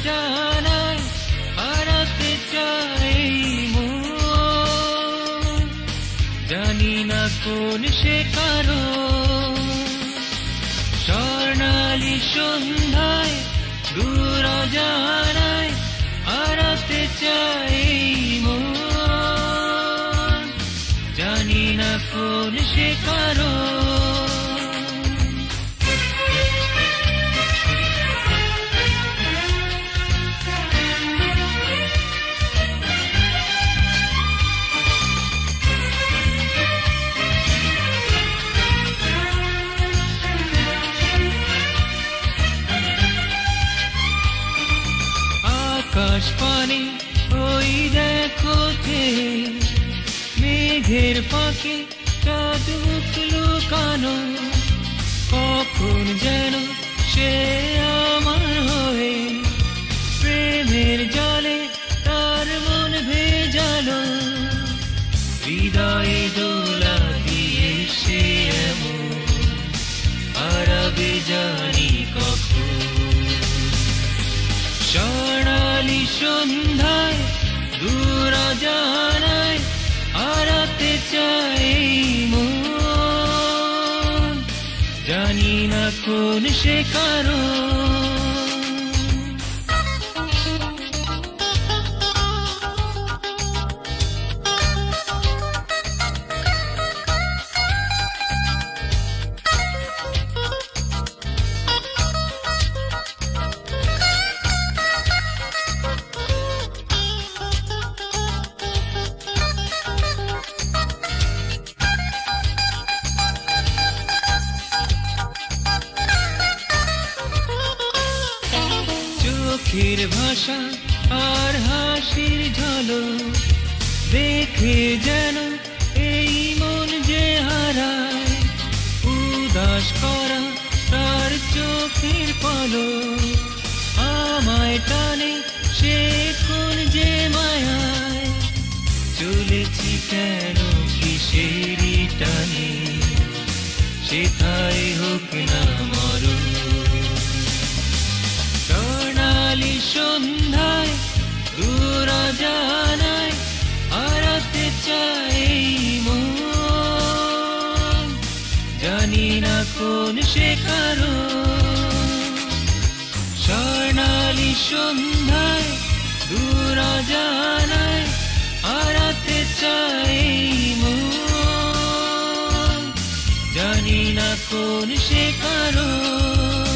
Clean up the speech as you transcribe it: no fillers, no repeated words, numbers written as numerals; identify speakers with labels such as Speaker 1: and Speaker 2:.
Speaker 1: জানায় হারাতে চাই মন, জানি না কোন সে কারণ। স্বর্ণালী সন্ধ্যায় দূর জানায় হারাতে চাই মন, জানি না কোন সে কারণ। আকাশ পানে ওই দেখো মেঘের ফাঁকে চাঁদ লুকানো, কখন যেন সে আমার হয়ে প্রেমের জলে তার মন ভেজালো। হৃদয়ে দোলা দিয়ে সে এমন হারাবে জানি কখন। স্বর্ণালী সন্ধ্যায় দূর জানায় হারাতে চাই মন, জানি না কোন সে কারণ। চোখের ভাষা আর হাসির ঝলক দেখে যেন এই মন যে হারায়, উদাস করা তার চোখের পলক আমায় টানে সে কোন যে মায়ায়। চলেছি কেন কিসেরই টানে, সেথায় হোক না মরণ। স্বর্ণালী সন্ধ্যায় দূর জানায় হারাতে চাই মন, জানি না কোন সে কারণ। স্বর্ণালী সন্ধ্যায় দূর জানায় হারাতে চাই মন, জানি না কোন সে কারণ।